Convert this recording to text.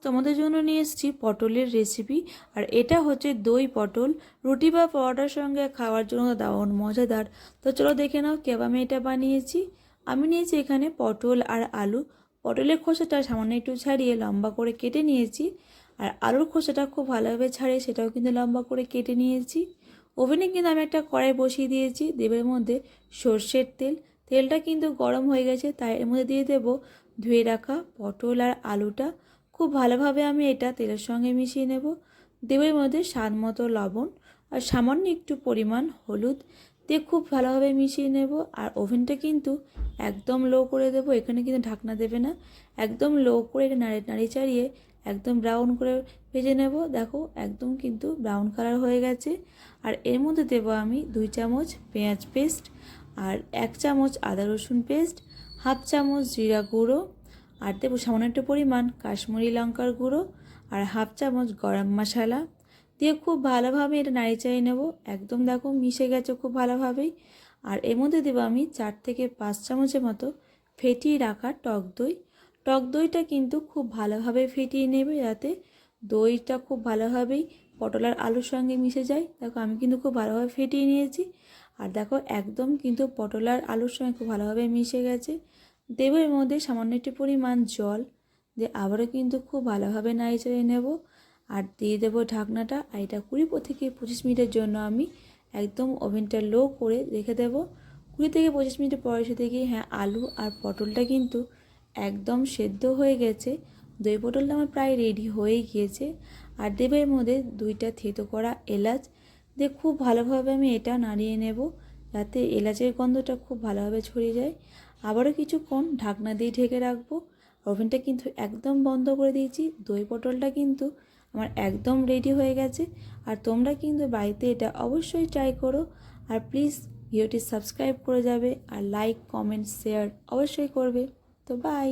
তোমাদের জন্য নিয়ে এসেছি পটলের রেসিপি। আর এটা হচ্ছে দই পটল, রুটি বা পরোটার সঙ্গে খাওয়ার জন্য দারুণ মজাদার। তো চলো দেখে নাও কীভাবে আমি এটা বানিয়েছি। আমি নিয়েছি এখানে পটল আর আলু। পটলের খোসাটা সামান্য একটু ছাড়িয়ে লম্বা করে কেটে নিয়েছি, আর আলুর খোসাটা খুব ভালোভাবে ছাড়িয়ে সেটাও কিন্তু লম্বা করে কেটে নিয়েছি। ওভেনে কিন্তু আমি একটা কড়াই বসিয়ে দিয়েছি, দেবের মধ্যে সর্ষের তেল। তেলটা কিন্তু গরম হয়ে গেছে, তাই এর মধ্যে দিয়ে দেবো ধুয়ে রাখা পটল আর আলুটা। খুব ভালোভাবে আমি এটা তেলের সঙ্গে মিশিয়ে নেব। দেব এর মধ্যে স্বাদ মতো লবণ আর সামান্য একটু পরিমাণ হলুদ দিয়ে খুব ভালোভাবে মিশিয়ে নেব। আর ওভেনটা কিন্তু একদম লো করে দেব, এখানে কিন্তু ঢাকনা দেবে না। একদম লো করে নাড়ি চাড়িয়ে একদম ব্রাউন করে ভেজে নেব। দেখো একদম কিন্তু ব্রাউন কালার হয়ে গেছে। আর এর মধ্যে দেব আমি 2 চামচ পেঁয়াজ পেস্ট, আর 1 চামচ আদা রসুন পেস্ট, হাফ চামচ জিরা গুঁড়ো, আর দেবো সামান্য একটু পরিমাণ কাশ্মীরি লঙ্কার গুঁড়ো, আর হাফ চামচ গরম মশলা দিয়ে খুব ভালোভাবে এটা নাড়ি চাড়িয়ে নেব। একদম দেখো মিশে গেছে খুব ভালোভাবেই। আর এর মধ্যে দেবো আমি 4 থেকে 5 চামচের মতো ফেটিয়ে রাখা টক দই। টক দইটা কিন্তু খুব ভালোভাবে ফেটিয়ে নেবে, যাতে দইটা খুব ভালোভাবেই পটল আর আলুর সঙ্গে মিশে যায়। দেখো আমি কিন্তু খুব ভালোভাবে ফেটিয়ে নিয়েছি। আর দেখো একদম কিন্তু পটল আর আলুর সঙ্গে খুব ভালোভাবে মিশে গেছে। দেবো এর মধ্যে সামান্য একটু পরিমাণ জল দিয়ে আবারও কিন্তু খুব ভালোভাবে নাড়ি চাড়িয়ে নেব। আর দিয়ে দেবো ঢাকনাটা। আর এটা 20 থেকে 25 মিনিটের জন্য আমি একদম ওভেনটা লো করে রেখে দেবো। 20 থেকে 25 মিনিট পরে এসে দেখি হ্যাঁ আলু আর পটলটা কিন্তু একদম সেদ্ধ হয়ে গেছে। দই পটলটা আমার প্রায় রেডি হয়ে গিয়েছে। আর দেবো এর মধ্যে 2টা থেতো করা এলাচ দিয়ে খুব ভালোভাবে আমি এটা নাড়িয়ে নেব, যাতে এলাচের গন্ধটা খুব ভালোভাবে ছড়িয়ে যায়। আবারও কিছুক্ষণ ঢাকনা দিয়ে ঢেকে রাখবো। ওভেনটা কিন্তু একদম বন্ধ করে দিয়েছি। দই পটলটা কিন্তু আমার একদম রেডি হয়ে গেছে। আর তোমরা কিন্তু বাড়িতে এটা অবশ্যই ট্রাই করো। আর প্লিজ ভিডিওটি সাবস্ক্রাইব করে যাবে, আর লাইক কমেন্ট শেয়ার অবশ্যই করবে। তো বাই।